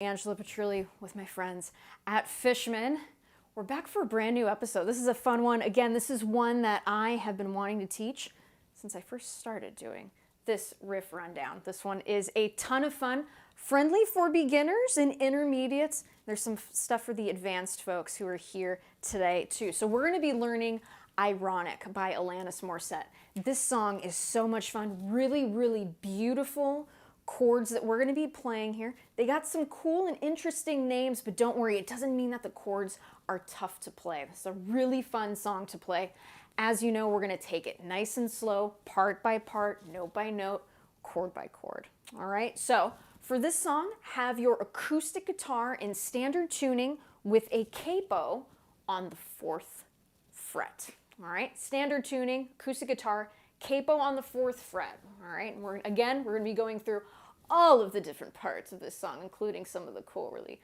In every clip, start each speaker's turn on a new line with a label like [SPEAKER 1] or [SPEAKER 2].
[SPEAKER 1] Angela Petrilli with my friends at Fishman. We're back for a brand new episode. This is a fun one. Again, this is one that I have been wanting to teach since I first started doing this riff rundown. This one is a ton of fun, friendly for beginners and intermediates. There's some stuff for the advanced folks who are here today too. So we're going to be learning Ironic by Alanis Morissette. This song is so much fun, really, really beautiful chords that we're going to be playing here. They got some cool and interesting names, but don't worry, it doesn't mean that the chords are tough to play. It's a really fun song to play. As you know, we're going to take it nice and slow, part by part, note by note, chord by chord. All right, so for this song, have your acoustic guitar in standard tuning with a capo on the 4th fret. All right, standard tuning, acoustic guitar, capo on the 4th fret. All right, and we're going to be going through all of the different parts of this song, including some of the cool, really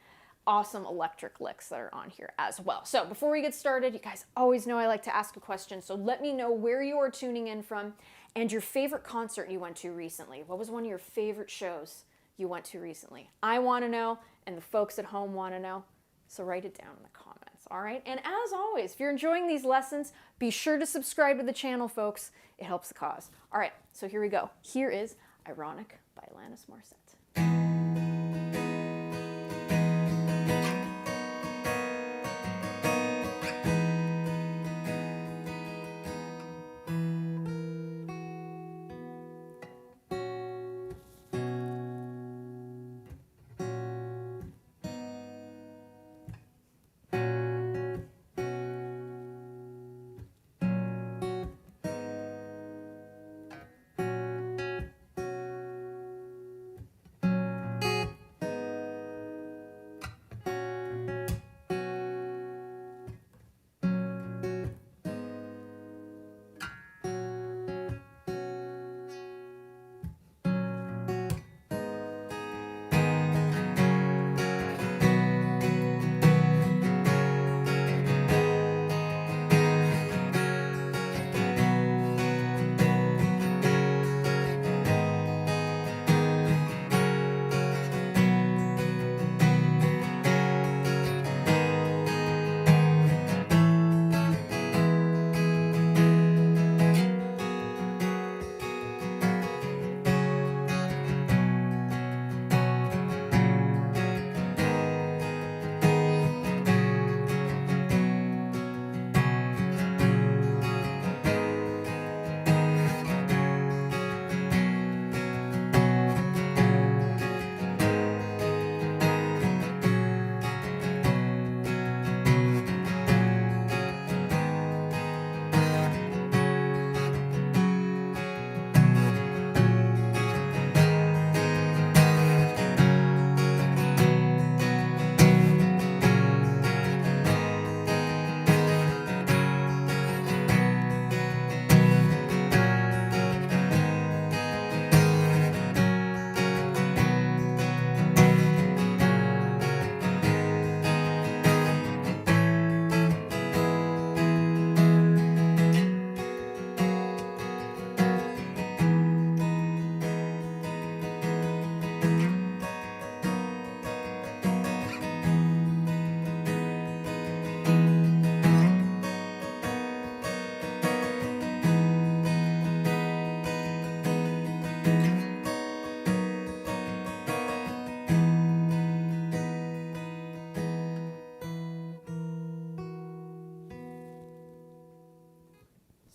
[SPEAKER 1] awesome electric licks that are on here as well. So before we get started, you guys always know I like to ask a question, so let me know where you are tuning in from and your favorite concert you went to recently. What was one of your favorite shows you went to recently? I want to know, and the folks at home want to know, so write it down in the comments, all right? And as always, if you're enjoying these lessons, be sure to subscribe to the channel, folks. It helps the cause. All right, so here we go. Here is Ironic by Alanis Morissette.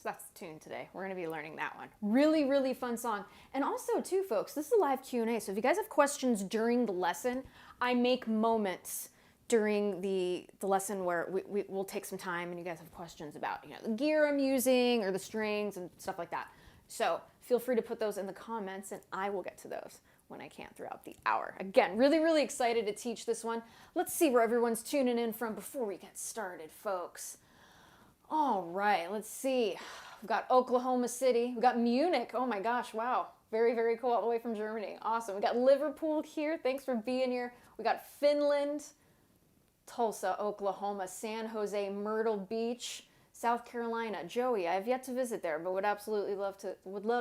[SPEAKER 1] So that's the tune today. We're going to be learning that one. Really, really fun song. And also, too, folks, this is a live Q&A. So if you guys have questions during the lesson, I make moments during the lesson where we'll take some time and you guys have questions about, the gear I'm using or the strings and stuff like that. So feel free to put those in the comments and I will get to those when I can throughout the hour. Again, really, really excited to teach this one. Let's see where everyone's tuning in from before we get started, folks. All right, let's see. We've got Oklahoma City. We've got Munich. Oh my gosh, wow. Very, very cool, all the way from Germany. Awesome. We got Liverpool here. Thanks for being here. We got Finland, Tulsa, Oklahoma, San Jose, Myrtle Beach, South Carolina. Joey, I have yet to visit there, but would absolutely love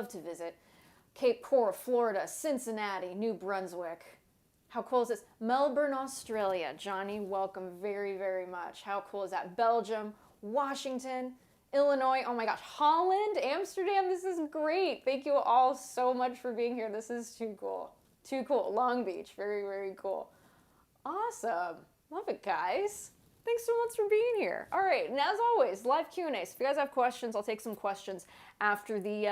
[SPEAKER 1] to visit. Cape Coral, Florida, Cincinnati, New Brunswick, How cool is this? Melbourne, Australia. Johnny, welcome very, very much. How cool is that? Belgium, Washington, Illinois. Oh my gosh, Holland, Amsterdam. This is great. Thank you all so much for being here. This is too cool. Too cool. Long Beach. Very, very cool. Awesome. Love it, guys. Thanks so much for being here. All right, and as always, live Q&A. So if you guys have questions, I'll take some questions after the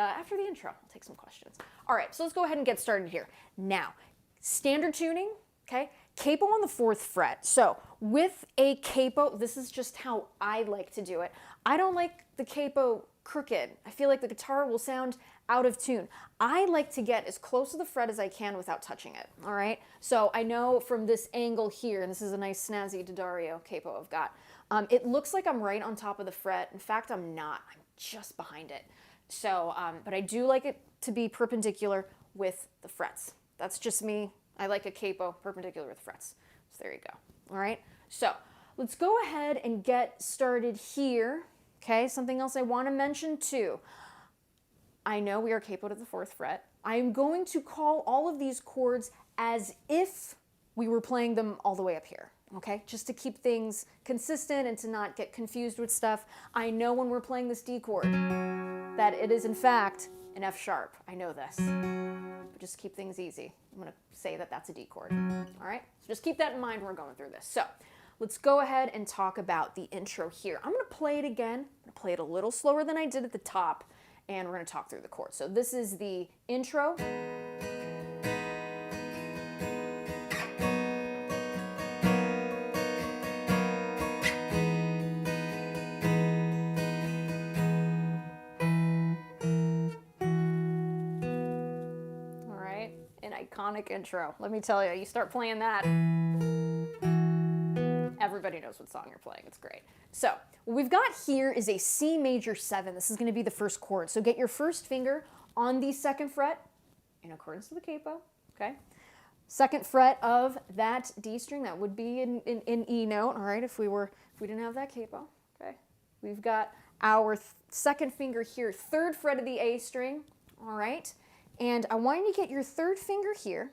[SPEAKER 1] intro. I'll take some questions. All right, so let's go ahead and get started here. Now, standard tuning, okay? Capo on the 4th fret. So with a capo, this is just how I like to do it. I don't like the capo crooked. I feel like the guitar will sound out of tune. I like to get as close to the fret as I can without touching it, all right? So I know from this angle here, and this is a nice snazzy D'Addario capo I've got, it looks like I'm right on top of the fret. In fact, I'm not. I'm just behind it. So, but I do like it to be perpendicular with the frets. That's just me. I like a capo perpendicular with frets. So there you go, all right? So let's go ahead and get started here, okay? Something else I want to mention too. I know we are capoed at the 4th fret. I am going to call all of these chords as if we were playing them all the way up here, okay? Just to keep things consistent and to not get confused with stuff. I know when we're playing this D chord that it is in fact an F sharp. I know this, but just keep things easy. I'm gonna say that that's a D chord, all right? So just keep that in mind when we're going through this. So let's go ahead and talk about the intro here. I'm gonna play it again. I'm gonna play it a little slower than I did at the top, and we're going to talk through the chords. So this is the intro. All right, an iconic intro. Let me tell you, you start playing that, everybody knows what song you're playing. It's great. So what we've got here is a C major 7. This is going to be the first chord. So get your first finger on the 2nd fret in accordance to the capo, okay? 2nd fret of that D string, that would be an E note, all right, if we didn't have that capo, okay? We've got our 2nd finger here, 3rd fret of the A string, all right? And I want you to get your 3rd finger here,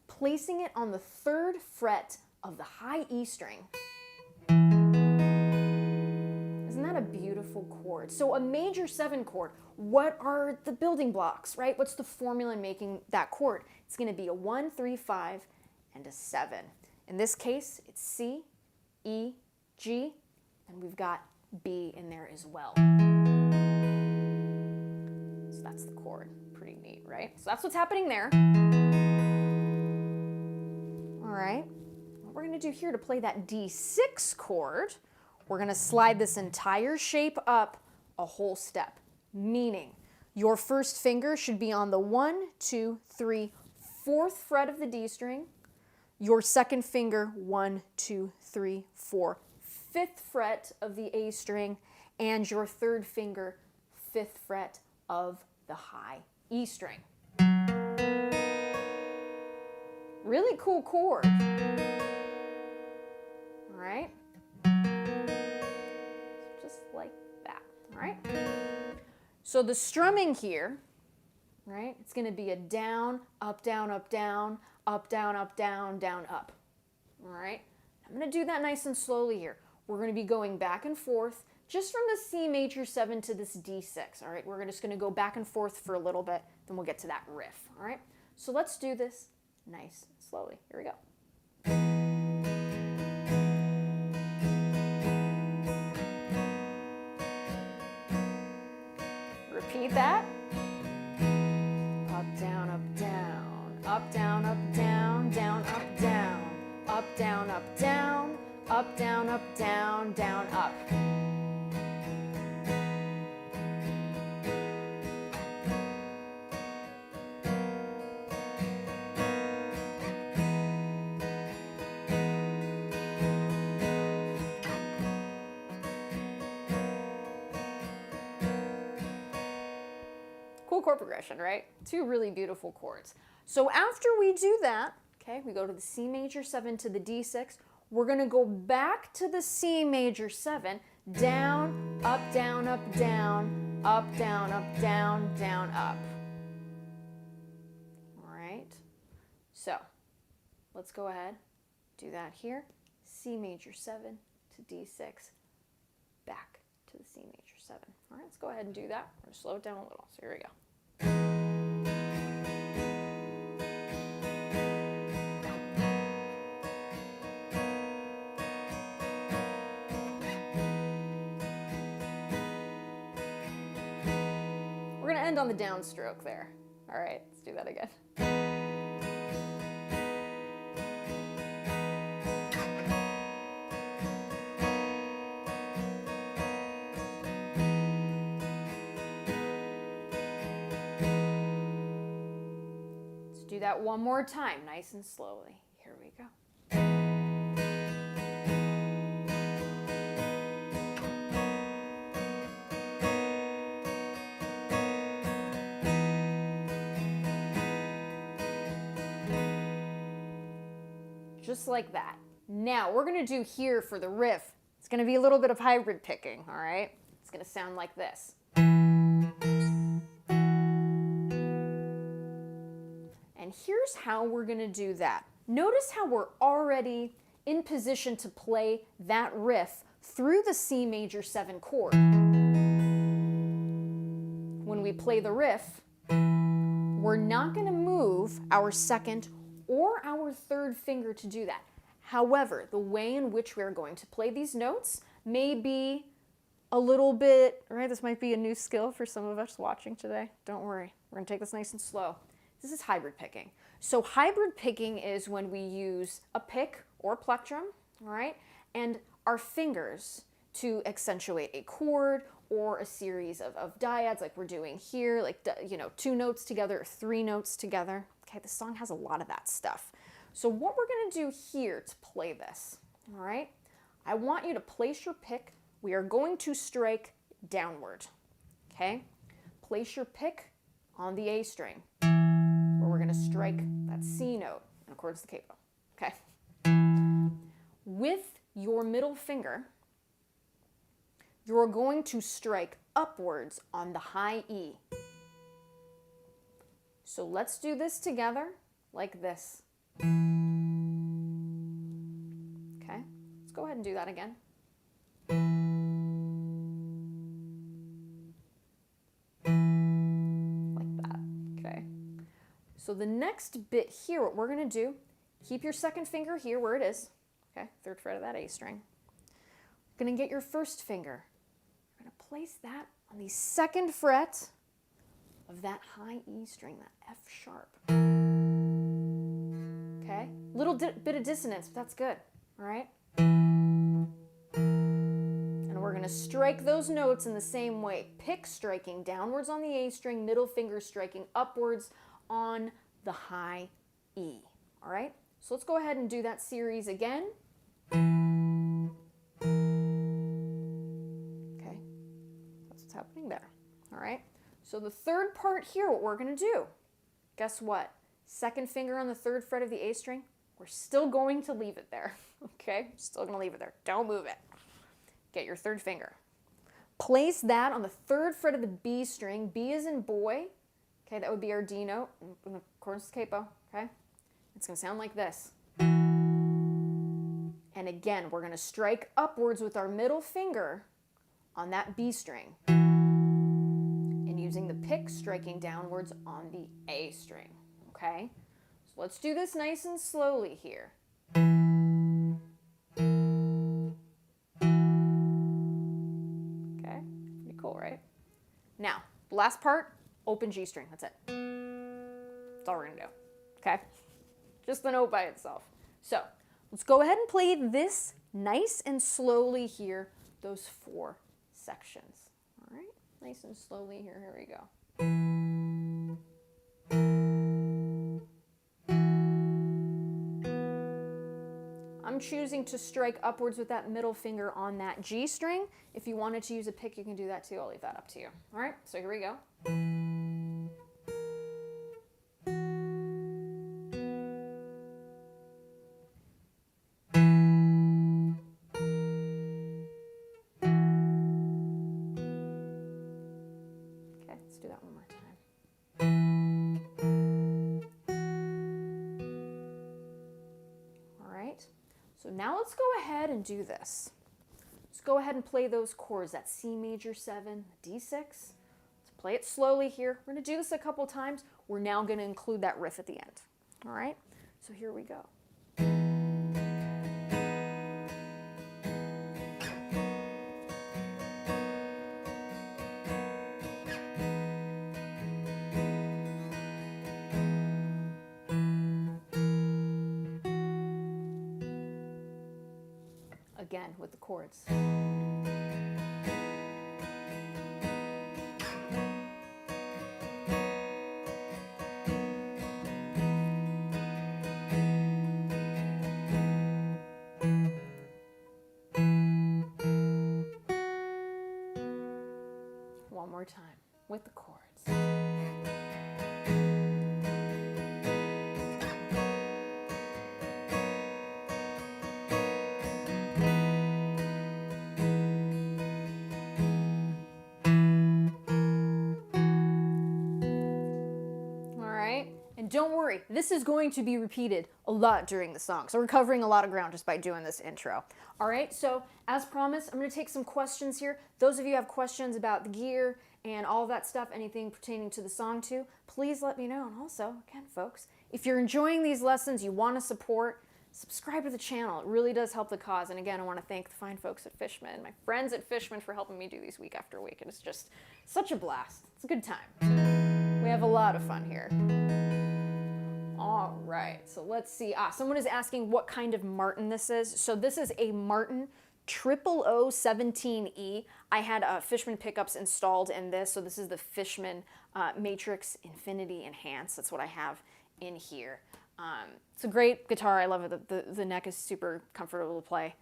[SPEAKER 1] placing it on the 3rd fret of the high E string. Isn't that a beautiful chord? So a major 7 chord, what are the building blocks, right? What's the formula in making that chord? It's going to be a 1, 3, 5, and a 7. In this case, it's C, E, G, and we've got B in there as well. So that's the chord. Pretty neat, right? So that's what's happening there. All right. What we're going to do here to play that D6 chord, we're going to slide this entire shape up a whole step, meaning your first finger should be on the 1, 2, 3, 4th fret of the D string, your 2nd finger 1, 2, 3, 4, 5th fret of the A string, and your 3rd finger 5th fret of the high E string. Really cool chord. All right? Just like that, all right? So the strumming here, right, it's going to be a down, up, down, up, down, up, down, up, down, down, up, all right? I'm going to do that nice and slowly here. We're going to be going back and forth just from the C major 7 to this D6, all right? We're just going to go back and forth for a little bit, then we'll get to that riff, all right? So let's do this nice and slowly. Here we go. Repeat that. Up, down, up, down. Up, down, up, down, down, up, down. Up, down, up, down. Up, down, up, down, down, up. Cool chord progression, right? 2 really beautiful chords. So after we do that, okay, we go to the C major 7 to the D6. We're going to go back to the C major 7, down, up, down, up, down, up, down, up, down, down, up. All right. So let's go ahead, do that here. C major 7 to D6, back to the C major 7. All right, let's go ahead and do that. We're going to slow it down a little. So here we go. We're going to end on the downstroke there. All right, let's do that again. Let's do that one more time, nice and slowly. Here we go. Just like that. Now, we're going to do here for the riff, it's going to be a little bit of hybrid picking, all right? It's going to sound like this. And here's how we're going to do that. Notice how we're already in position to play that riff through the C major 7 chord. When we play the riff, we're not going to move our second or our third finger to do that. However, the way in which we're going to play these notes may be a little bit, right? This might be a new skill for some of us watching today. Don't worry, we're going to take this nice and slow. This is hybrid picking. So hybrid picking is when we use a pick or plectrum, all right, and our fingers to accentuate a chord or a series of dyads like we're doing here, like, 2 notes together or 3 notes together. Okay, the song has a lot of that stuff. So what we're going to do here to play this, all right, I want you to place your pick. We are going to strike downward, okay? Place your pick on the A string, where we're going to strike that C note in accordance with the capo, okay? With your middle finger, you're going to strike upwards on the high E. So let's do this together like this. Okay, let's go ahead and do that again. Like that, okay. So the next bit here, what we're gonna do, keep your second finger here where it is, okay, 3rd fret of that A string. You're gonna get your first finger. You're gonna place that on the 2nd fret of that high E string, that F sharp. Okay, little bit of dissonance, but that's good, all right? And we're gonna strike those notes in the same way. Pick striking downwards on the A string, middle finger striking upwards on the high E, all right? So let's go ahead and do that series again. Okay, that's what's happening there, all right? So the 3rd part here, what we're going to do, guess what? 2nd finger on the 3rd fret of the A string, we're still going to leave it there, okay? Still going to leave it there. Don't move it. Get your 3rd finger. Place that on the 3rd fret of the B string. B is in boy, okay? That would be our D note in accordance with capo, okay? It's going to sound like this. And again, we're going to strike upwards with our middle finger on that B string, using the pick striking downwards on the A string, okay? So let's do this nice and slowly here. Okay, pretty cool, right? Now, the last part, open G string, that's it. That's all we're gonna do, okay? Just the note by itself. So, let's go ahead and play this nice and slowly here, those 4 sections. Nice and slowly here. Here we go. I'm choosing to strike upwards with that middle finger on that G string. If you wanted to use a pick, you can do that too. I'll leave that up to you. All right, so here we go. Let's do that one more time. now let's go ahead and do this. Let's go ahead and play those chords, that C major 7, D6. Let's play it slowly here. We're going to do this a couple times. We're now going to include that riff at the end. All right? So here we go. Again with the chords. One more time with the chords. And don't worry, this is going to be repeated a lot during the song. So we're covering a lot of ground just by doing this intro. All right, so as promised, I'm going to take some questions here. Those of you who have questions about the gear and all of that stuff, anything pertaining to the song too, please let me know. And also, again, folks, if you're enjoying these lessons, you want to support, subscribe to the channel. It really does help the cause. And again, I want to thank the fine folks at Fishman, my friends at Fishman, for helping me do these week after week. And it's just such a blast. It's a good time. We have a lot of fun here. All right, so let's see. Someone is asking what kind of Martin this is. So this is a Martin 00017E. I had Fishman pickups installed in this, so this is the Fishman Matrix Infinity Enhance. That's what I have in here. It's a great guitar. I love it. The neck is super comfortable to play.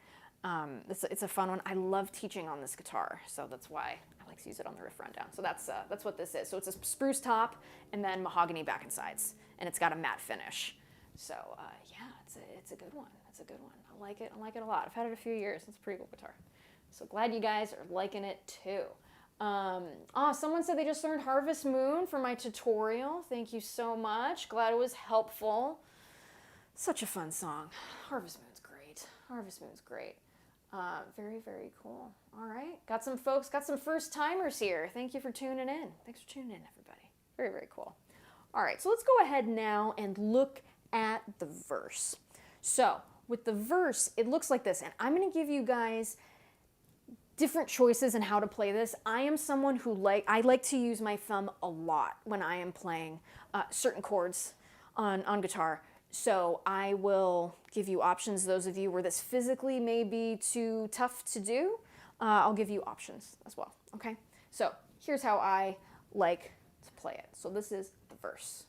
[SPEAKER 1] It's a fun one. I love teaching on this guitar, so that's why I like to use it on the riff rundown. So that's what this is. So it's a spruce top and then mahogany back and sides, and it's got a matte finish. So yeah, it's a good one. It's a good one. I like it. I like it a lot. I've had it a few years. It's a pretty cool guitar. So glad you guys are liking it too. Someone said they just learned Harvest Moon for my tutorial. Thank you so much. Glad it was helpful. Such a fun song. Harvest Moon's great. Harvest Moon's great. Very, very cool. All right. Got some folks, got some first timers here. Thank you for tuning in. Thanks for tuning in, everybody. Very, very cool. All right. So let's go ahead now and look at the verse. So with the verse, it looks like this. And I'm going to give you guys different choices in how to play this. I am someone who I like to use my thumb a lot when I am playing certain chords on guitar. So I will give you options. Those of you where this physically may be too tough to do, I'll give you options as well, okay? So here's how I like to play it. So this is the verse.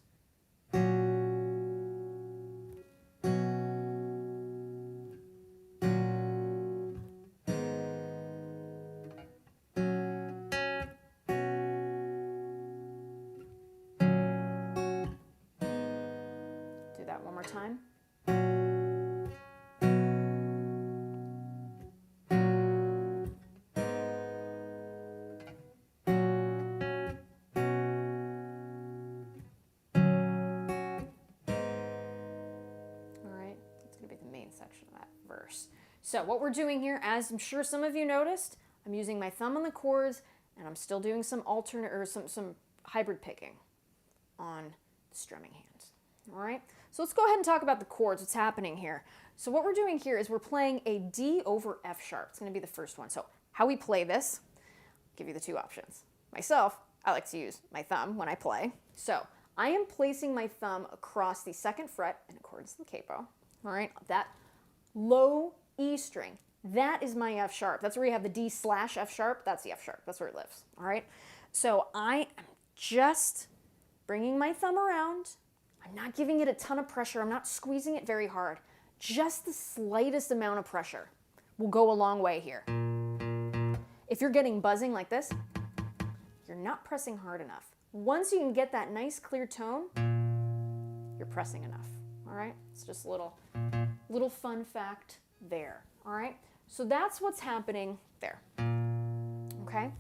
[SPEAKER 1] Do that one more time. Section of that verse. So what we're doing here, as I'm sure some of you noticed, I'm using my thumb on the chords and I'm still doing some alternate or some hybrid picking on the strumming hands. All right, so let's go ahead and talk about the chords, what's happening here. So what we're doing here is we're playing a D over F sharp. It's going to be the first one. So how we play this, I'll give you the two options. Myself, I like to use my thumb when I play. So I am placing my thumb across the second fret in accordance with the capo. All right, that low E string, that is my F sharp. That's where you have the D slash F sharp. That's the F sharp. That's where it lives. All right. So I am just bringing my thumb around. I'm not giving it a ton of pressure. I'm not squeezing it very hard. Just the slightest amount of pressure will go a long way here. If you're getting buzzing like this, you're not pressing hard enough. Once you can get that nice clear tone, you're pressing enough. All right. It's just a little fun fact there. All right. So that's what's happening there. Okay.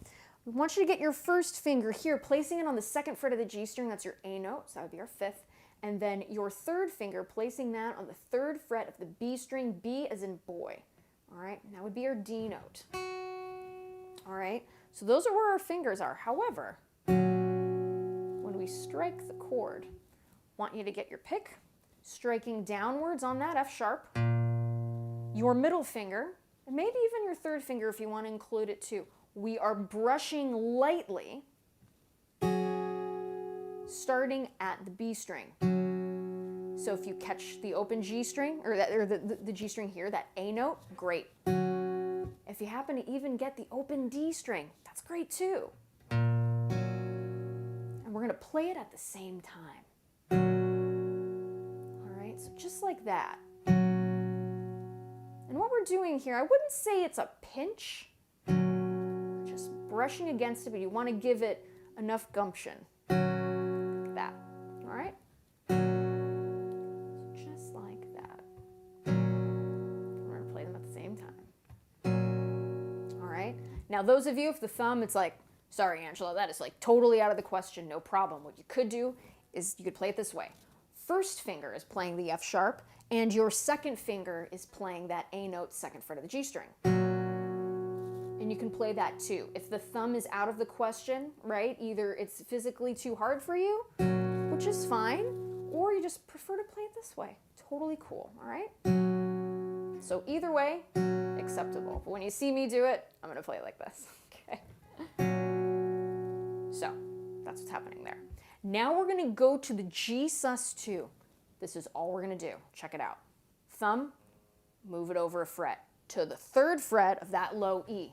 [SPEAKER 1] We want you to get your first finger here, placing it on the second fret of the G string. That's your A note. So that would be our fifth. and then your third finger, placing that on the third fret of the B string, B as in boy. All right, and that would be our D note. All right, so those are where our fingers are. However, when we strike the chord, I want you to get your pick, striking downwards on that F sharp, your middle finger, and maybe even your third finger if you want to include it too. We are brushing lightly, starting at the B string. So if you catch the open G string, or the G string here, that A note, great. If you happen to even get the open D string, that's great too. And we're going to play it at the same time. All right, so just like that. And what we're doing here, I wouldn't say it's a pinch, just brushing against it, but you want to give it enough gumption. Like that. All right? So just like that. We're going to play them at the same time. All right? Now, those of you, if the thumb, it's like, sorry, Angela, that is like totally out of the question, no problem. What you could do is you could play it this way. First finger is playing the F sharp, and your second finger is playing that A note, second fret of the G string. And you can play that too. If the thumb is out of the question, right, either it's physically too hard for you, which is fine, or you just prefer to play it this way. Totally cool, all right? So either way, acceptable. But when you see me do it, I'm gonna play it like this, okay? So that's what's happening there. Now we're gonna go to the G sus2. This is all we're gonna do. Check it out. Thumb, move it over a fret to the third fret of that low E.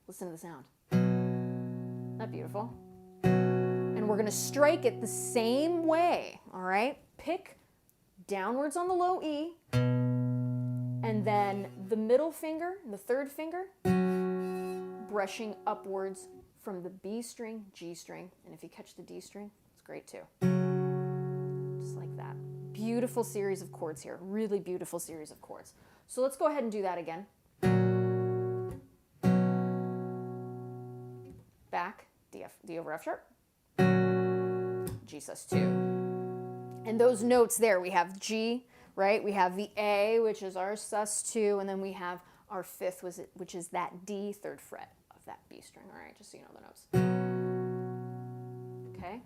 [SPEAKER 1] Listen to the sound. Isn't that beautiful? And we're gonna strike it the same way, all right? Pick downwards on the low E, and then the middle finger, the third finger, brushing upwards from the B string, G string, and if you catch the D string, it's great too. Just like that. Beautiful series of chords here, really beautiful series of chords. So let's go ahead and do that again. Back, D over F sharp, G sus2. And those notes there, we have G, right? We have the A, which is our sus2, and then we have our fifth, which is that D, third fret of that B string. All right, just so you know the notes. Okay?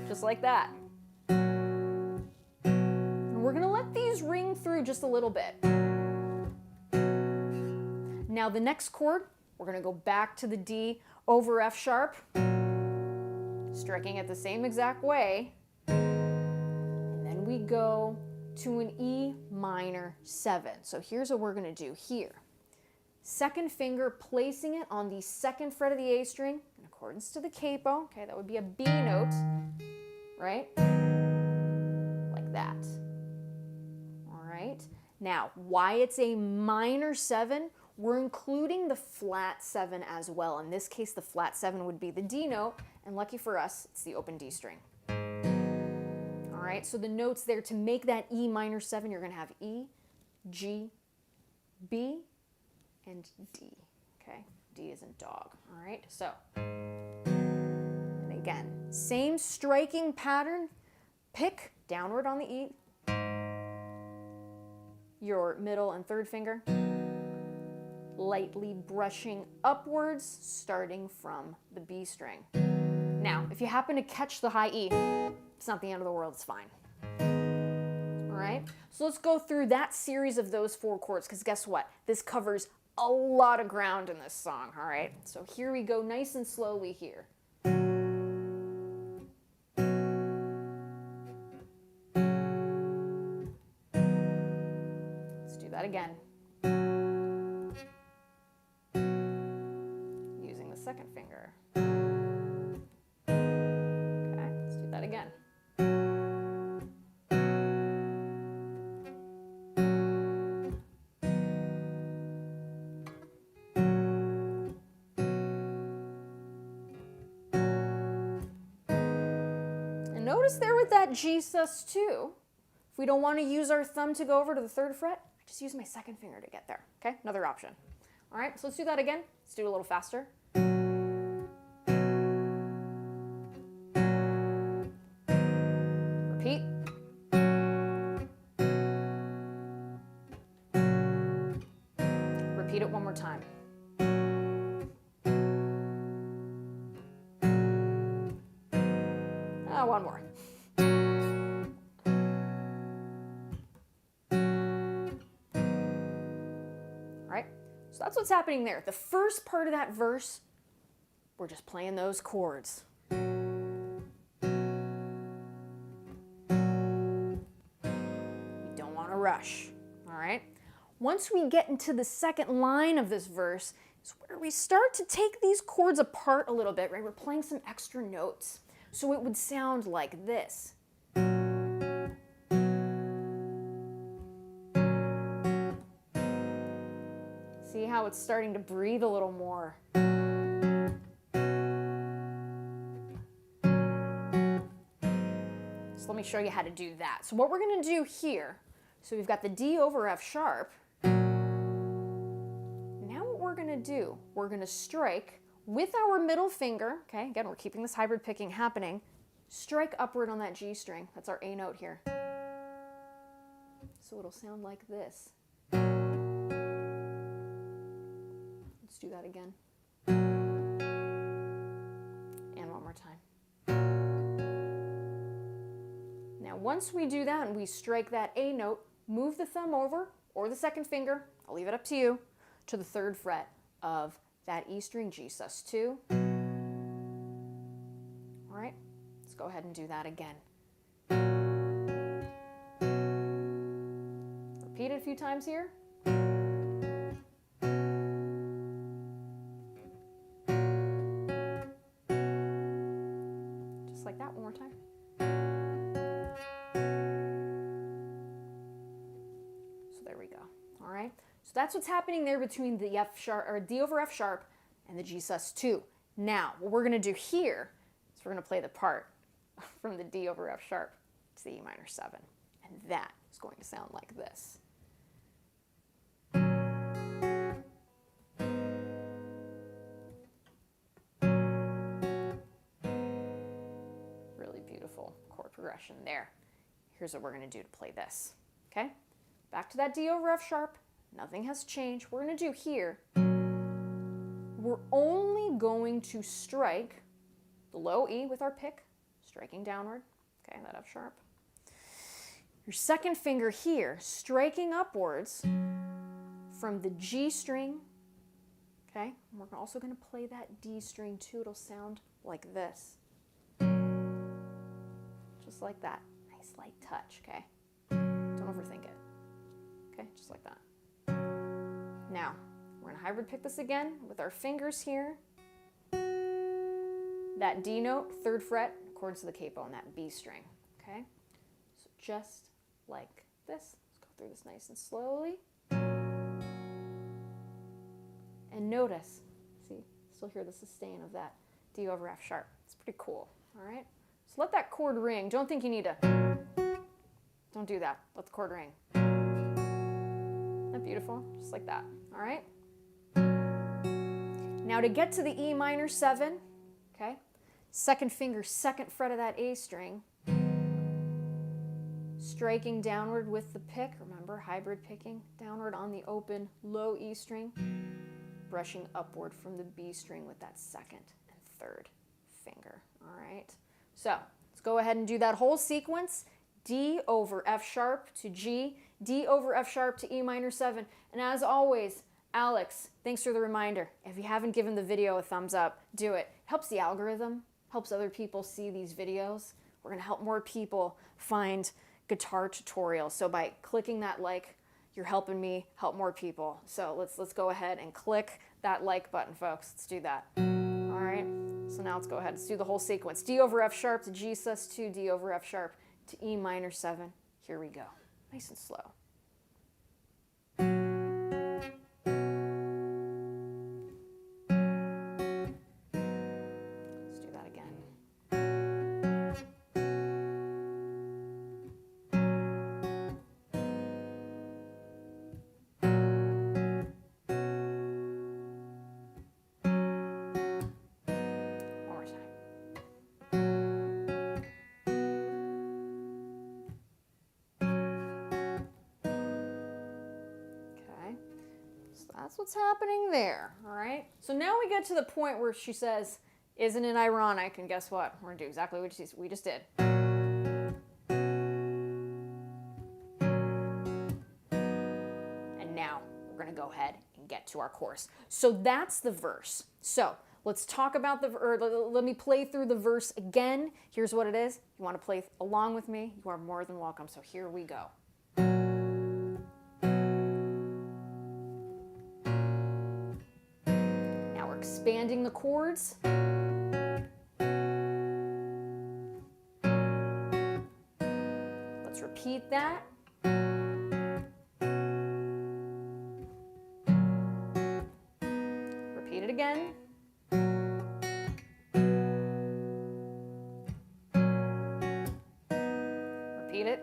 [SPEAKER 1] Just like that. And we're gonna let these ring through just a little bit. Now the next chord, we're gonna go back to the D over F sharp, striking it the same exact way. And then we go to an E minor 7. So here's what we're gonna do here. Second finger, placing it on the second fret of the A string in accordance to the capo. Okay, that would be a B note, right? Like that. All right. Now, why it's a minor 7, we're including the flat 7 as well. In this case, the flat 7 would be the D note, and lucky for us, it's the open D string. All right, so the notes there to make that E minor 7, you're gonna have E, G, B, and D, okay? D is in dog, all right? So, and again, same striking pattern, pick downward on the E, your middle and third finger, lightly brushing upwards, starting from the B string. Now, if you happen to catch the high E, it's not the end of the world, it's fine. All right, so let's go through that series of those 4 chords, because guess what? This covers a lot of ground in this song, all right? So here we go, nice and slowly here. Let's do that again. Using the second finger. Okay, let's do that again. Notice there with that G sus2, if we don't want to use our thumb to go over to the third fret, I just use my second finger to get there, okay? Another option. All right, so let's do that again. Let's do it a little faster. repeat it one more time. One more. All right, so that's what's happening there. The first part of that verse, we're just playing those chords. We don't want to rush, all right? Once we get into the second line of this verse, is where we start to take these chords apart a little bit, right? We're playing some extra notes. So it would sound like this. See how it's starting to breathe a little more. So let me show you how to do that. So what we're going to do here, so we've got the D over F sharp. Now what we're going to do, we're going to strike with our middle finger, okay, again, we're keeping this hybrid picking happening, strike upward on that G string. That's our A note here. So it'll sound like this. Let's do that again. And one more time. Now, once we do that and we strike that A note, move the thumb over, or the second finger, I'll leave it up to you, to the third fret of that E string, G sus2. All right, let's go ahead and do that again. Repeat it a few times here. Just like that, one more time. So there we go, all right? So that's what's happening there between the F sharp, or D over F sharp, and the G sus2. Now, what we're going to do here is we're going to play the part from the D over F sharp to the E minor 7. And that is going to sound like this. Really beautiful chord progression there. Here's what we're going to do to play this. Okay? Back to that D over F sharp. Nothing has changed. We're going to do here, we're only going to strike the low E with our pick, striking downward, okay, that F sharp. Your second finger here, striking upwards from the G string, okay? And we're also going to play that D string too. It'll sound like this. Just like that. Nice light touch, okay? Don't overthink it. Okay, just like that. Now, we're going to hybrid pick this again with our fingers here. That D note, third fret, chords to the capo on that B string, okay? So just like this. Let's go through this nice and slowly. And notice, see, still hear the sustain of that D over F sharp. It's pretty cool, all right? So let that chord ring. Don't think you need to, don't do that. Let the chord ring. Isn't that beautiful? Just like that, all right? Now to get to the E minor 7, okay, second finger, second fret of that A string, striking downward with the pick, remember, hybrid picking, downward on the open low E string, brushing upward from the B string with that second and third finger, all right? So let's go ahead and do that whole sequence, D over F sharp to G, D over F sharp to E minor 7, and as always, Alex, thanks for the reminder. If you haven't given the video a thumbs up, do it. Helps the algorithm, helps other people see these videos. We're gonna help more people find guitar tutorials. So by clicking that like, you're helping me help more people. So let's go ahead and click that like button, folks. Let's do that. All right, so now let's go ahead. Let's do the whole sequence. D over F sharp to G sus2, D over F sharp to E minor 7. Here we go, nice and slow. So that's what's happening there, all right? So now we get to the point where she says, isn't it ironic? And guess what? We're gonna do exactly what we just did. And now we're gonna go ahead and get to our chorus. So that's the verse. So let's talk about let me play through the verse again. Here's what it is. You wanna play along with me? You are more than welcome. So here we go. Now we're expanding the chords. Let's repeat that. Repeat it again. Repeat it.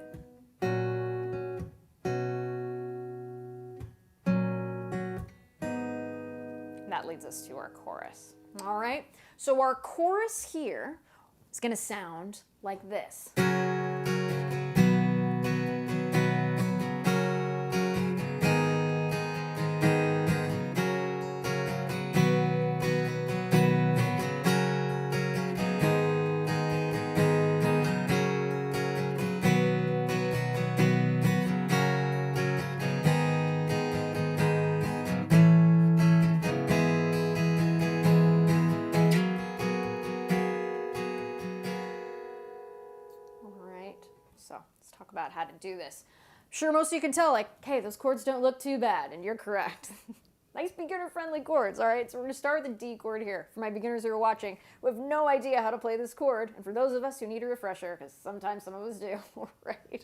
[SPEAKER 1] That leads us to our chorus. All right, so our chorus here is going to sound like this. So let's talk about how to do this. I'm sure most of you can tell, like, hey, those chords don't look too bad, and you're correct. Nice beginner-friendly chords, all right? So we're gonna start with the D chord here. For my beginners who are watching, who have no idea how to play this chord, and for those of us who need a refresher, because sometimes some of us do, right?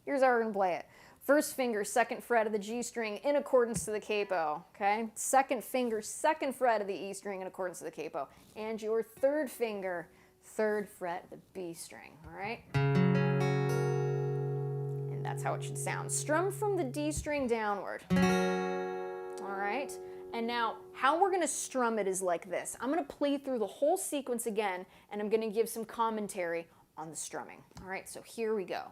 [SPEAKER 1] Here's how we're gonna play it. First finger, second fret of the G string in accordance to the capo, okay? Second finger, second fret of the E string in accordance to the capo. And your third finger, third fret of the B string, all right? That's how it should sound. Strum from the D string downward. All right, and now how we're gonna strum it is like this. I'm gonna play through the whole sequence again, and I'm gonna give some commentary on the strumming. All right, so here we go.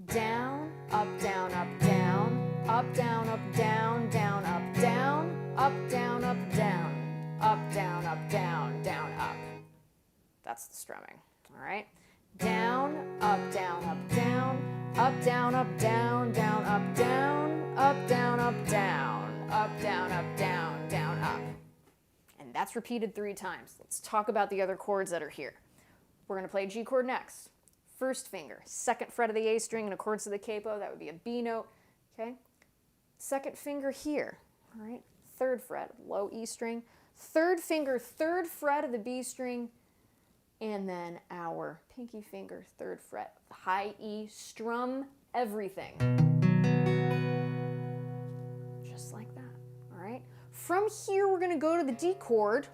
[SPEAKER 1] Down, up, down, up, down, up, down, up, down, down, up, down, up, down, up, down, up, down, up, down, down, up. That's the strumming, all right? Down, up, down, up, down, up, down, up, down, down, up, down, up, down, up, down, up, down, up, down, down, up. And that's repeated 3 times. Let's talk about the other chords that are here. We're going to play a G chord next. First finger, second fret of the A string in accordance to the capo, that would be a B note, okay? Second finger here, all right? Third fret, low E string. Third finger, third fret of the B string, and then our pinky finger, third fret, high E, strum everything. Just like that, all right? From here, we're gonna go to the D chord.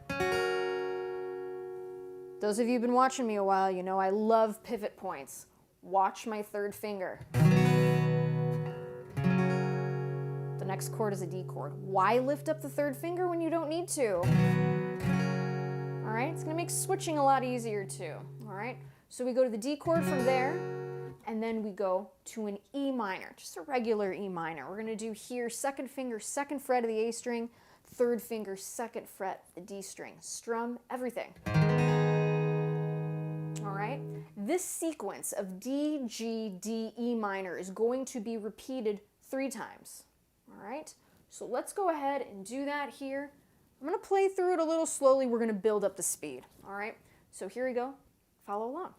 [SPEAKER 1] Those of you who've been watching me a while, you know I love pivot points. Watch my third finger. The next chord is a D chord. Why lift up the third finger when you don't need to? All right, it's gonna make switching a lot easier too, all right? So we go to the D chord from there, and then we go to an E minor, just a regular E minor. We're gonna do here, second finger, second fret of the A string, third finger, second fret, the D string. Strum everything. All right? This sequence of D, G, D, E minor is going to be repeated 3 times, all right? So let's go ahead and do that here. I'm gonna play through it a little slowly. We're gonna build up the speed, all right? So here we go, follow along.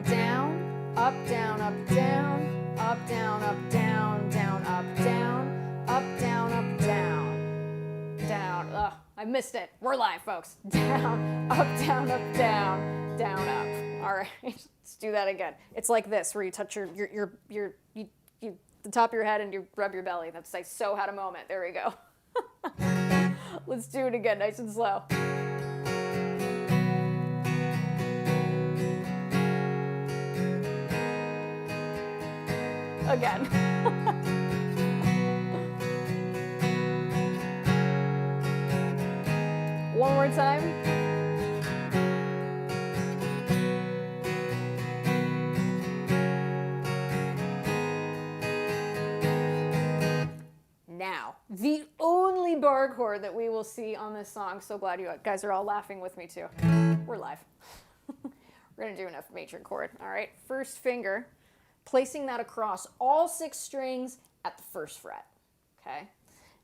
[SPEAKER 1] Down, up, down, up, down, up, down, up, down, down, up, down, up, down, up, down, down. Ugh, I missed it. We're live, folks. Down, up, down, up, down, down, up. All right, let's do that again. It's like this, where you touch the top of your head and you rub your belly. That's like so had a moment. There we go. Let's do it again, nice and slow. Again. One more time. the only bar chord that we will see on this song. So glad you guys are all laughing with me too. We're live. We're gonna do an F major chord, all right? First finger, placing that across all 6 strings at the 1st fret, okay?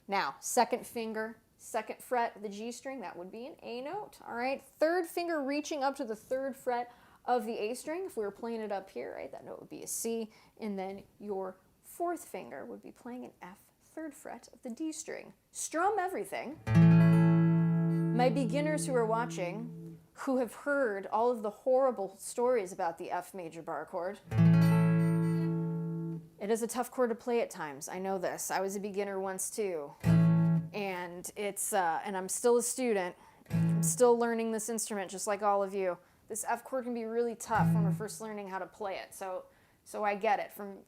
[SPEAKER 1] Now, second finger, 2nd fret of the G string, that would be an A note, all right? 3rd finger reaching up to the 3rd fret of the A string. If we were playing it up here, right, that note would be a C, and then your 4th finger would be playing an F, 3rd fret of the D string. Strum everything. My beginners who are watching, who have heard all of the horrible stories about the F major bar chord, it is a tough chord to play at times. I know this. I was a beginner once too. And and I'm still a student. I'm still learning this instrument just like all of you. This F chord can be really tough when we're first learning how to play it. So I get it. From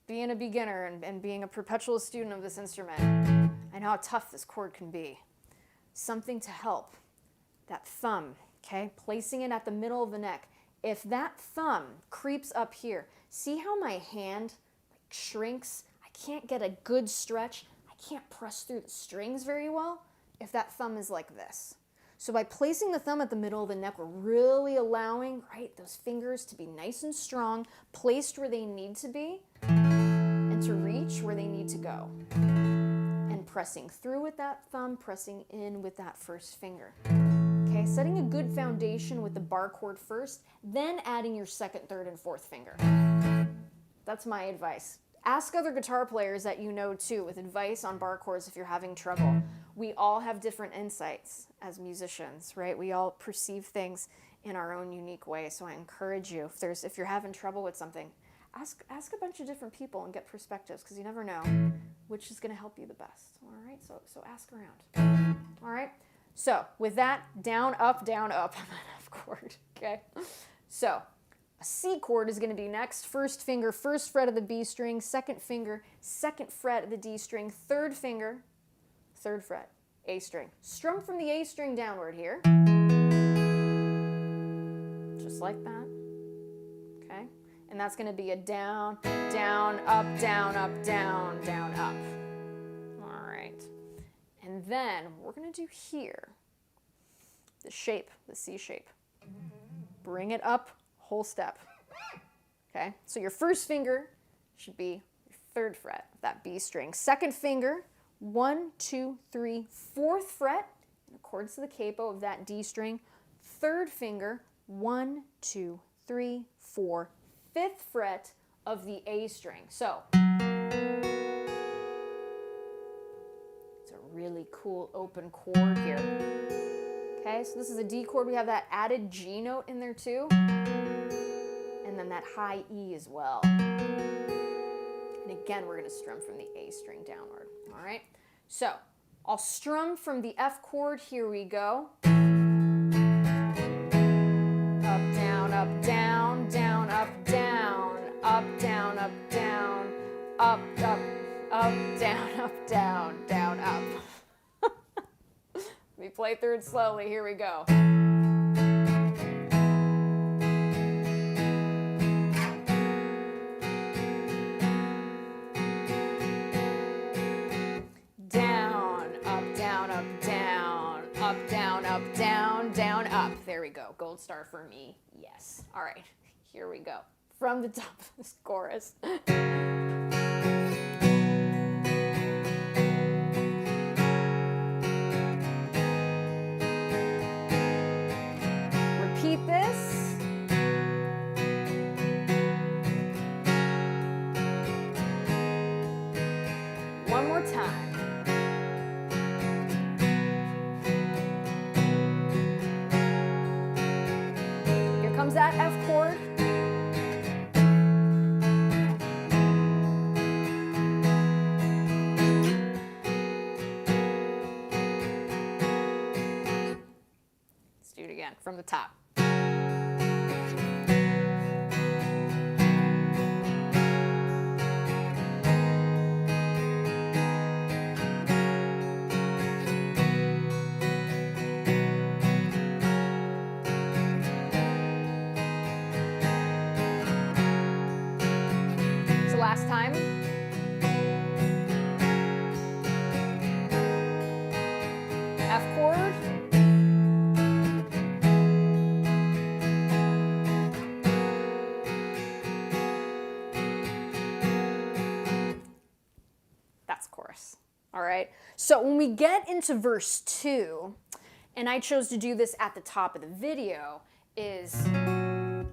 [SPEAKER 1] being a beginner and being a perpetual student of this instrument, I know how tough this chord can be. Something to help. That thumb, okay? Placing it at the middle of the neck. If that thumb creeps up here, see how my hand shrinks? I can't get a good stretch. I can't press through the strings very well if that thumb is like this. So by placing the thumb at the middle of the neck, we're really allowing, right, those fingers to be nice and strong, placed where they need to be, and to reach where they need to go. And pressing through with that thumb, pressing in with that 1st finger. Okay, setting a good foundation with the bar chord first, then adding your 2nd, 3rd, and 4th finger. That's my advice. Ask other guitar players that you know too with advice on bar chords if you're having trouble. We all have different insights as musicians, right? We all perceive things in our own unique way. So I encourage you, if you're having trouble with something, ask a bunch of different people and get perspectives, because you never know which is going to help you the best. All right, so ask around. All right, so with that, down, up on that F chord. Okay, so a C chord is going to be next. 1st finger, 1st fret of the B string, 2nd finger, 2nd fret of the D string, 3rd finger, 3rd fret, A string. Strum from the A string downward here. Just like that. Okay? And that's going to be a down, down, up, down, up, down, down, up. All right. And then we're going to do here the shape, the C shape. Bring it up. Whole step. Okay, so your 1st finger should be your 3rd fret of that B string. 2nd finger, 1, 2, 3, 4th fret in accordance to the capo of that D string. 3rd finger, 1, 2, 3, 4, 5th fret of the A string. So it's a really cool open chord here. Okay, so this is a D chord. We have that added G note in there too. And then that high E as well. And again, we're going to strum from the A string downward. All right, so I'll strum from the F chord. Here we go. Up, down, up, down, down, up, down, up, down, up, down, up, up, up, down, up, down, down, up. Let me play through it slowly. Here we go. There we go. Gold star for me. Yes. All right. Here we go. From the top of this chorus. Repeat this. One more time. Comes that F chord. Let's do it again from the top. last time. All right, so when we get into verse 2, and I chose to do this at the top of the video, is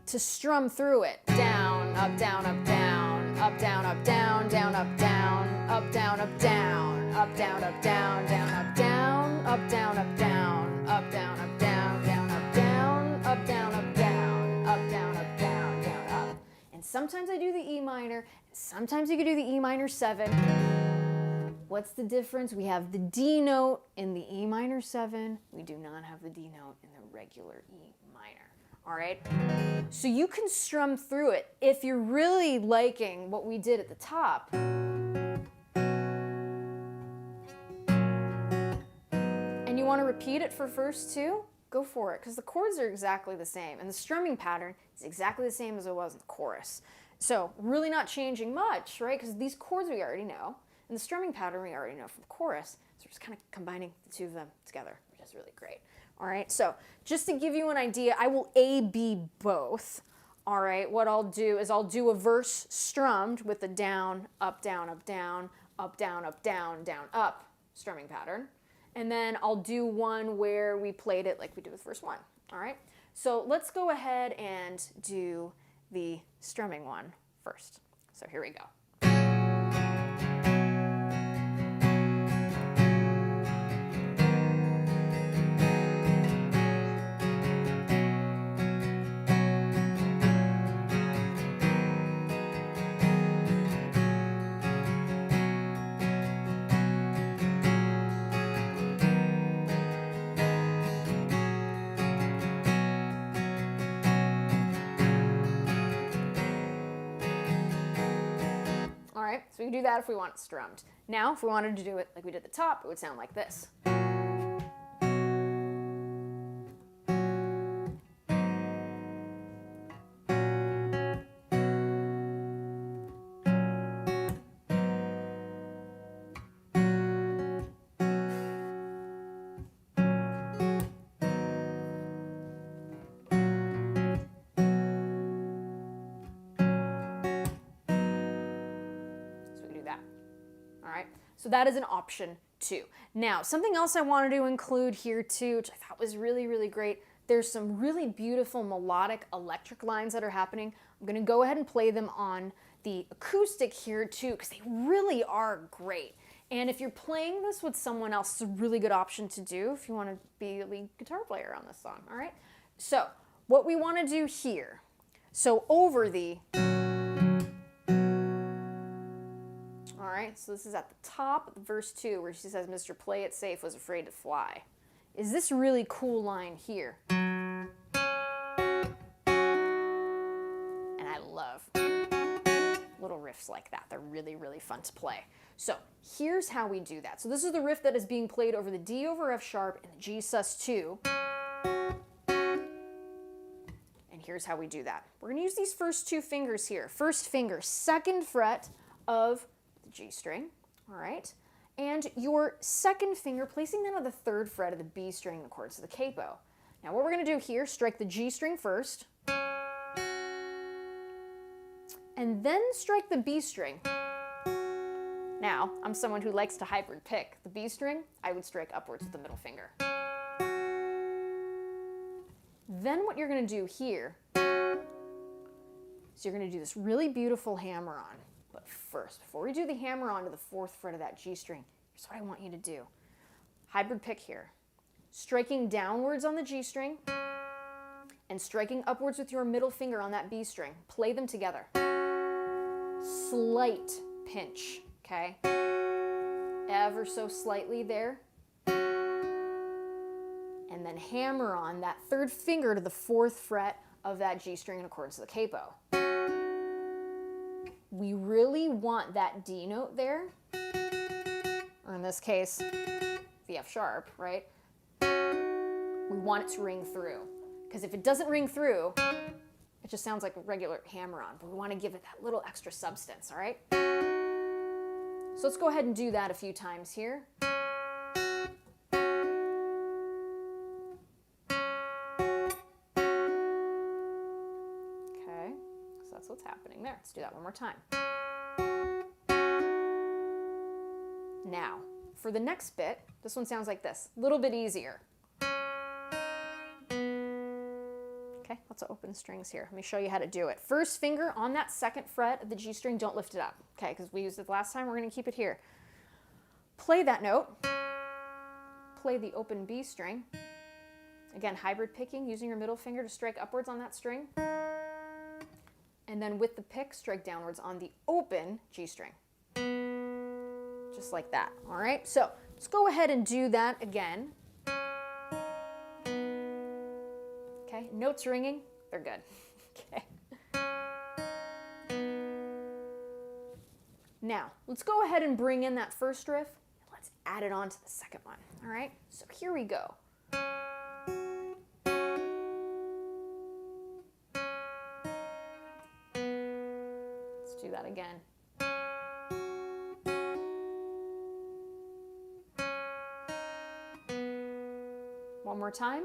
[SPEAKER 1] to strum through it. Down, up, down, up, down, up, down, up, down, down, up, down, up, down, up, down, up, down, up, down, down, up, down, up, down, up, down, up, down, up, down, down, up, down, up, down, up, down, up, down, up, down, down, up. And sometimes I do the E minor, sometimes you can do the E minor 7. What's the difference? We have the D note in the E minor 7. We do not have the D note in the regular E minor. All right? So you can strum through it if you're really liking what we did at the top. And you want to repeat it for verse 2? Go for it, because the chords are exactly the same, and the strumming pattern is exactly the same as it was in the chorus. So really not changing much, right? Because these chords we already know. And the strumming pattern we already know from the chorus, so we're just kind of combining the two of them together, which is really great. All right, so just to give you an idea, I will A-B both. All right, what I'll do is I'll do a verse strummed with the down, up, down, up, down, up, down, up, down, down, up strumming pattern. And then I'll do one where we played it like we did with verse 1. All right, so let's go ahead and do the strumming one first. So here we go. So we can do that if we want it strummed. Now, if we wanted to do it like we did at the top, it would sound like this. All right, so that is an option too. Now, something else I wanted to include here too, which I thought was really, really great. There's some really beautiful melodic electric lines that are happening. I'm gonna go ahead and play them on the acoustic here too, because they really are great. And if you're playing this with someone else, it's a really good option to do if you want to be a lead guitar player on this song, all right? So, what we want to do here, so over the, all right, so this is at the top of verse 2 where she says, Mr. Play It Safe was afraid to fly. Is this really cool line here? And I love little riffs like that. They're really, really fun to play. So here's how we do that. So this is the riff that is being played over the D over F sharp and the G sus2. And here's how we do that. We're gonna use these first two fingers here. First finger, second fret of the G string, all right? And your second finger, placing that on the third fret of the B string, the chords of the capo. Now what we're gonna do here, strike the G string first, and then strike the B string. Now, I'm someone who likes to hybrid pick. The B string, I would strike upwards with the middle finger. Then what you're gonna do here, is you're gonna do this really beautiful hammer-on. But first, before we do the hammer-on to the fourth fret of that G string, here's what I want you to do. Hybrid pick here. Striking downwards on the G string, and striking upwards with your middle finger on that B string. Play them together. Slight pinch. Okay, ever so slightly there. And then hammer on that third finger to the fourth fret of that G string in accordance with the capo. We really want that D note there, or in this case, the F sharp, right? We want it to ring through. Because if it doesn't ring through, it just sounds like a regular hammer-on, but we want to give it that little extra substance, all right? So let's go ahead and do that a few times here. Okay, so that's what's happening there. Let's do that one more time. Now, for the next bit, this one sounds like this, a little bit easier. Okay, lots of open strings here. Let me show you how to do it. First finger on that second fret of the G string, don't lift it up, okay, because we used it last time, we're going to keep it here. Play that note, play the open B string. Again, hybrid picking, using your middle finger to strike upwards on that string. And then with the pick, strike downwards on the open G string. Just like that, all right? So let's go ahead and do that again. Okay, notes ringing, they're good. Okay. Now, let's go ahead and bring in that first riff, and let's add it on to the second one, all right? So here we go. Let's do that again. One more time.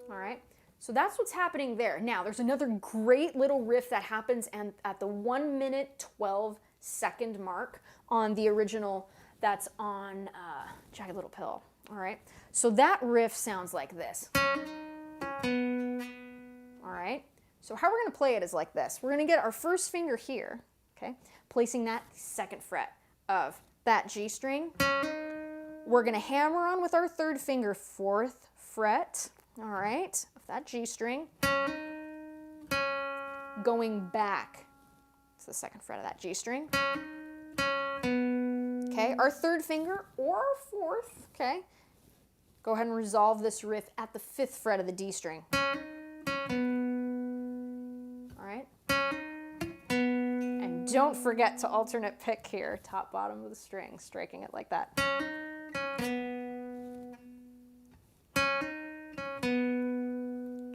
[SPEAKER 1] All right, so that's what's happening there. Now, there's another great little riff that happens at the 1 minute 12 second mark on the original that's on Jagged Little Pill. All right, so that riff sounds like this. All right, so how we're going to play it is like this. We're going to get our first finger here, okay, placing that second fret of that G string. We're going to hammer on with our third finger, fourth fret, all right, of that G string, going back to the second fret of that G string. Okay, our third finger or fourth, okay, go ahead and resolve this riff at the fifth fret of the D string. All right. And don't forget to alternate pick here, top, bottom of the string, striking it like that.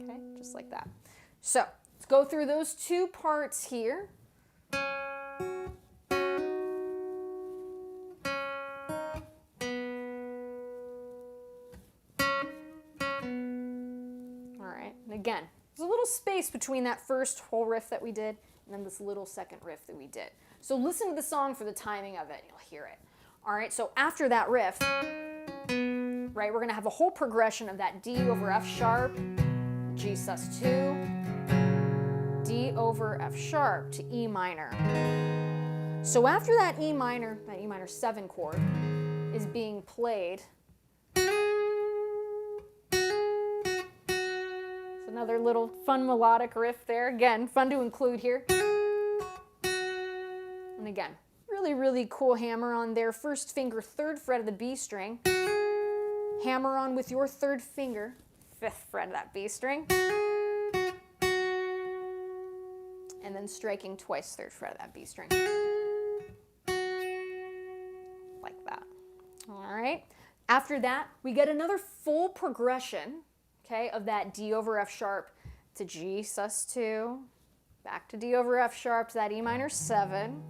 [SPEAKER 1] Okay, just like that. So let's go through those two parts here. Again, there's a little space between that first whole riff that we did and then this little second riff that we did. So listen to the song for the timing of it, and you'll hear it. All right, so after that riff, right, we're gonna have a whole progression of that D over F sharp, G sus2, D over F sharp to E minor. So after that E minor 7 chord is being played, another little fun melodic riff there. Again, fun to include here. And again, really, really cool hammer on there. First finger, third fret of the B string. Hammer on with your third finger, fifth fret of that B string. And then striking twice, third fret of that B string. Like that. All right. After that, we get another full progression, okay, of that D over F sharp to G sus2, back to D over F sharp to that E minor 7,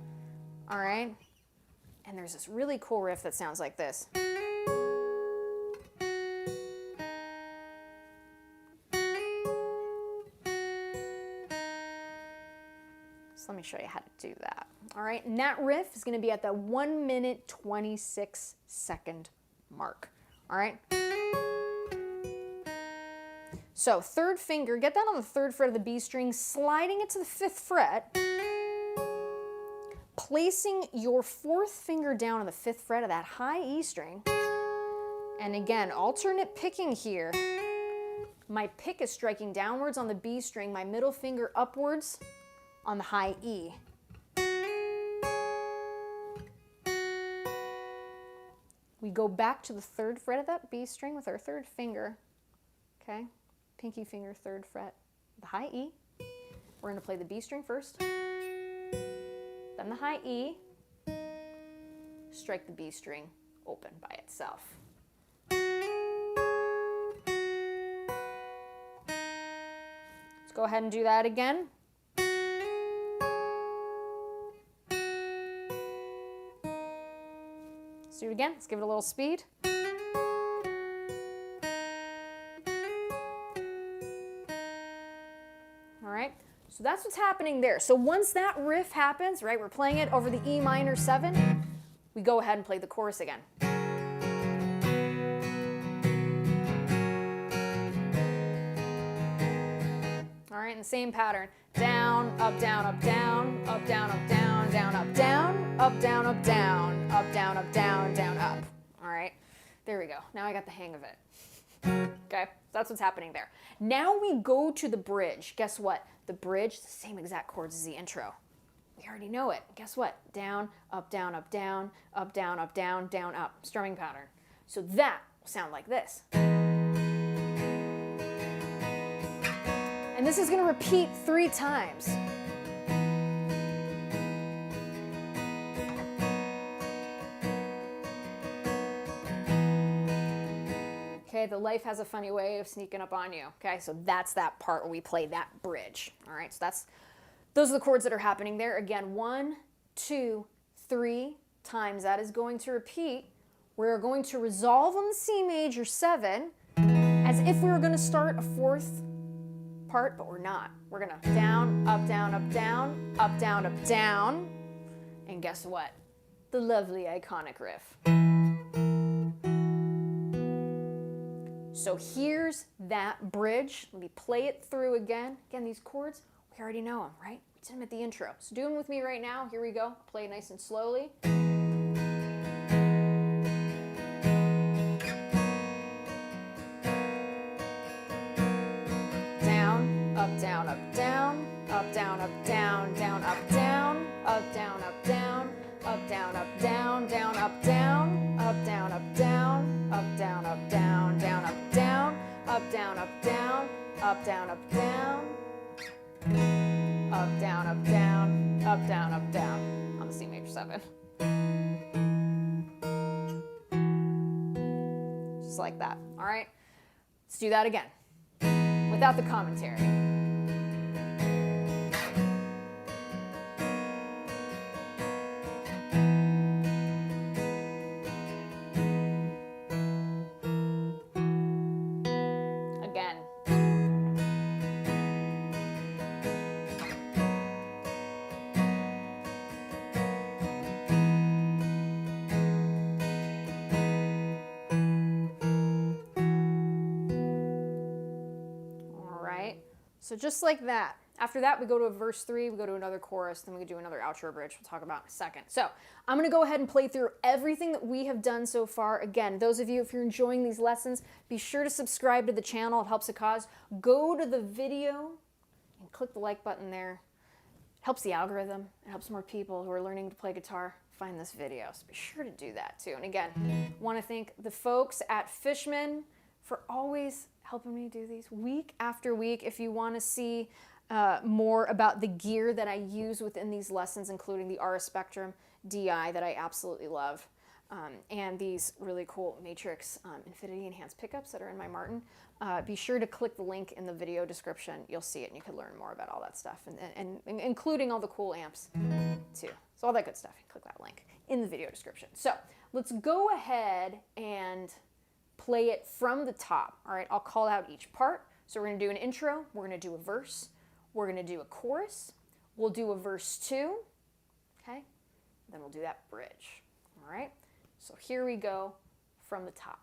[SPEAKER 1] all right? And there's this really cool riff that sounds like this. So let me show you how to do that, all right? And that riff is going to be at the 1 minute 26 second mark, all right? So third finger, get that on the third fret of the B string, sliding it to the fifth fret, placing your fourth finger down on the fifth fret of that high E string, and again, alternate picking here. My pick is striking downwards on the B string, my middle finger upwards on the high E. We go back to the third fret of that B string with our third finger, okay? Pinky finger, third fret, the high E. We're going to play the B string first, then the high E, strike the B string open by itself. Let's go ahead and do that again. Let's do it again. Let's give it a little speed. So that's what's happening there. So once that riff happens, right, we're playing it over the E minor 7, we go ahead and play the chorus again. All right, in the same pattern. Down, up, down, up, down, up, down, up, down, down, up, down, up, down, up, down, up, down, up, down, down, up. All right, there we go. Now I got the hang of it. Okay, that's what's happening there. Now we go to the bridge. Guess what? The bridge, the same exact chords as the intro. We already know it. Guess what? Down, up, down, up, down, up, down, up, down, down, up. Strumming pattern. So that will sound like this. And this is going to repeat 3 times. Okay, the life has a funny way of sneaking up on you. Okay, so that's that part where we play that bridge. All right, so those are the chords that are happening there. Again, 1, 2, 3 times. That is going to repeat. We're going to resolve on the C major 7 as if we were going to start a 4th part, but we're not. We're going to down, up, down, up, down, up, down, up, down. And guess what? The lovely iconic riff. So here's that bridge. Let me play it through again. Again, these chords, we already know them, right? We did them at the intro. So do them with me right now. Here we go. Play it nice and slowly. Down, up, down, up, down, up, down, up, down, down, up, down, up, down, up, down, up, down, up, down, down, up, down, up, down, up, down, up, down, up, down, down, up, down, up, down, up, down, up, down, up, down, up, down, up, down, up, down, up, down, on the C major 7. Just like that, all right? Let's do that again, without the commentary. So just like that. After that, we go to a verse 3, we go to another chorus, then we do another outro bridge we'll talk about in a second. So I'm going to go ahead and play through everything that we have done so far. Again, those of you, if you're enjoying these lessons, be sure to subscribe to the channel. It helps the cause. Go to the video and click the like button there. It helps the algorithm. It helps more people who are learning to play guitar find this video. So be sure to do that too. And again, want to thank the folks at Fishman for always helping me do these week after week. If you want to see more about the gear that I use within these lessons, including the RS Spectrum DI that I absolutely love, and these really cool Matrix Infinity Enhanced pickups that are in my Martin, be sure to click the link in the video description. You'll see it and you can learn more about all that stuff, and including all the cool amps too. So all that good stuff, click that link in the video description. So let's go ahead and play it from the top. All right, I'll call out each part. So we're going to do an intro, we're going to do a verse, we're going to do a chorus, we'll do a verse 2, okay? Then we'll do that bridge. All right? So here we go from the top.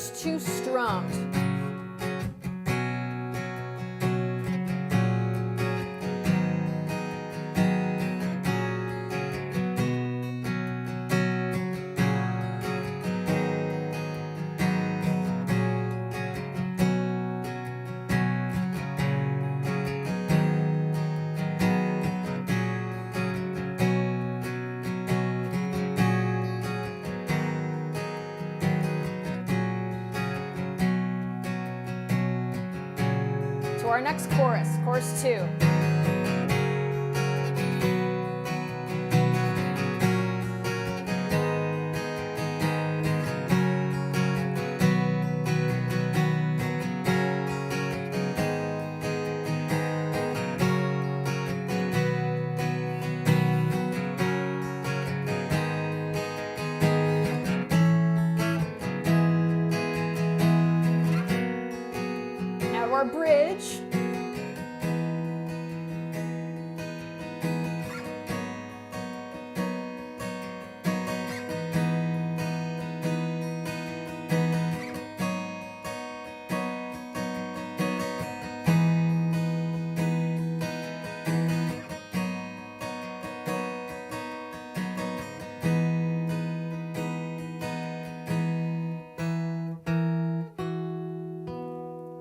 [SPEAKER 1] verse 2 strummed. To our next chorus, chorus 2. Now to our bridge.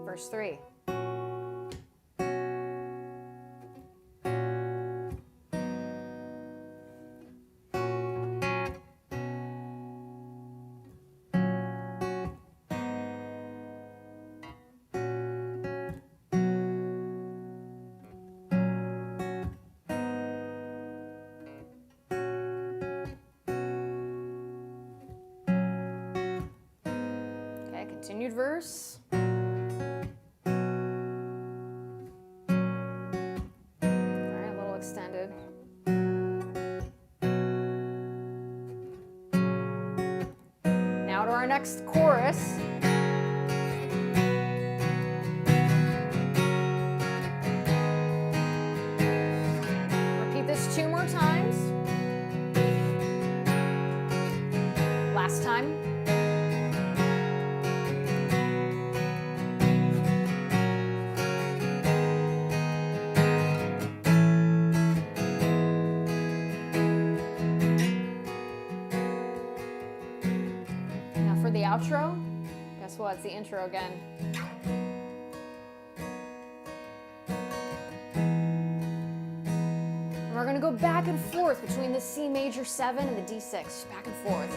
[SPEAKER 1] Verse 3. Okay, continued verse. Extended. Now to our next chorus. Repeat this 2 more times. Last time. For the outro, guess what? It's the intro again. And we're going to go back and forth between the C major 7 and the D6, back and forth.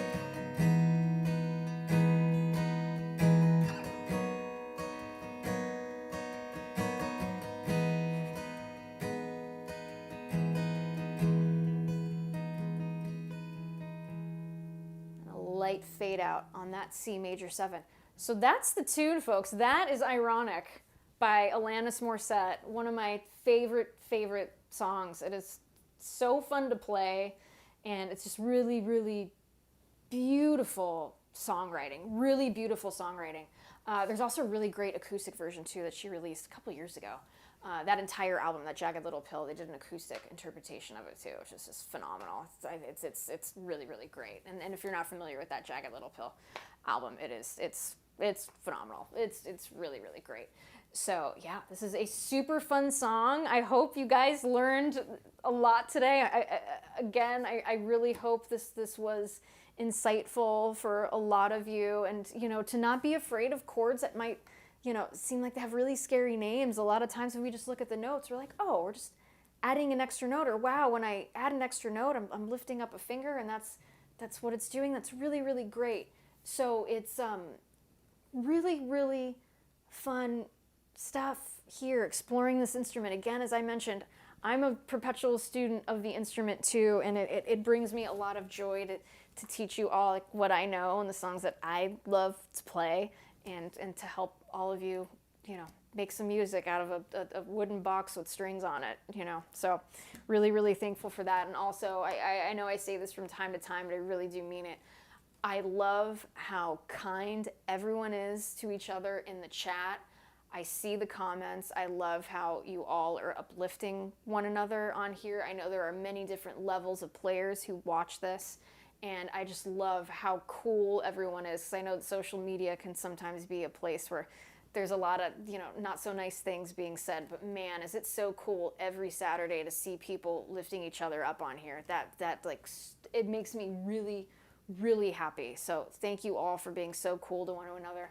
[SPEAKER 1] Light fade out on that C major 7. So that's the tune, folks. That is Ironic by Alanis Morissette, one of my favorite songs. It is so fun to play, and it's just really, really beautiful songwriting. Really beautiful songwriting. There's also a really great acoustic version, too, that she released a couple years ago. That entire album, that Jagged Little Pill, they did an acoustic interpretation of it too, which is just phenomenal. It's really, really great. And if you're not familiar with that Jagged Little Pill album, it's phenomenal. It's really, really great. So yeah, this is a super fun song. I hope you guys learned a lot today. I really hope this was insightful for a lot of you, and to not be afraid of chords that might seem like they have really scary names. A lot of times when we just look at the notes, we're like, oh, we're just adding an extra note, or wow, when I add an extra note, I'm lifting up a finger, and that's what it's doing. That's really, really great. So it's really, really fun stuff here, exploring this instrument. Again, as I mentioned, I'm a perpetual student of the instrument too, and it brings me a lot of joy to teach you all what I know and the songs that I love to play, and to help all of you, make some music out of a wooden box with strings on it, So really, really thankful for that. And also, I know I say this from time to time, but I really do mean it. I love how kind everyone is to each other in the chat. I see the comments. I love how you all are uplifting one another on here. I know there are many different levels of players who watch this, And I just love how cool everyone is, because I know that social media can sometimes be a place where there's a lot of, not so nice things being said, but man, is it so cool every Saturday to see people lifting each other up on here. That like, it makes me really, really happy. So thank you all for being so cool to one another.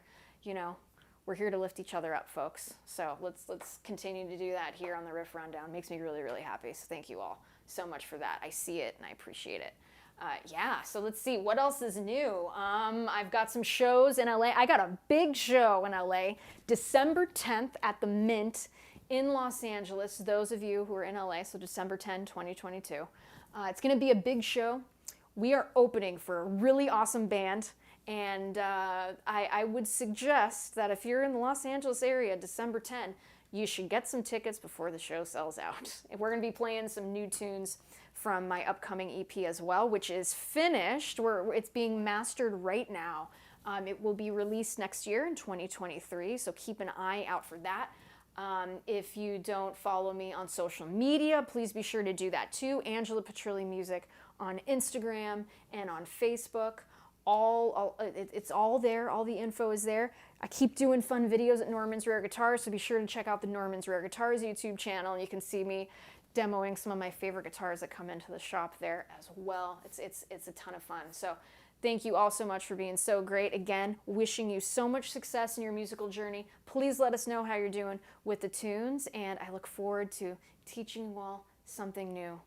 [SPEAKER 1] We're here to lift each other up, folks. So let's continue to do that here on the Riff Rundown. Makes me really, really happy. So thank you all so much for that. I see it and I appreciate it. So let's see, what else is new? I've got some shows in LA. I got a big show in LA, December 10th at the Mint in Los Angeles. Those of you who are in LA, so December 10, 2022. It's going to be a big show. We are opening for a really awesome band. And I would suggest that if you're in the Los Angeles area, December 10, you should get some tickets before the show sells out. We're going to be playing some new tunes from my upcoming EP as well, which is finished. It's being mastered right now. It will be released next year in 2023, so keep an eye out for that. If you don't follow me on social media, please be sure to do that too. Angela Petrilli Music on Instagram and on Facebook. It's all there. All the info is there. I keep doing fun videos at Norman's Rare Guitars, so be sure to check out the Norman's Rare Guitars YouTube channel, and you can see me demoing some of my favorite guitars that come into the shop there as well. It's a ton of fun. So thank you all so much for being so great. Again, wishing you so much success in your musical journey. Please let us know how you're doing with the tunes, and I look forward to teaching you all something new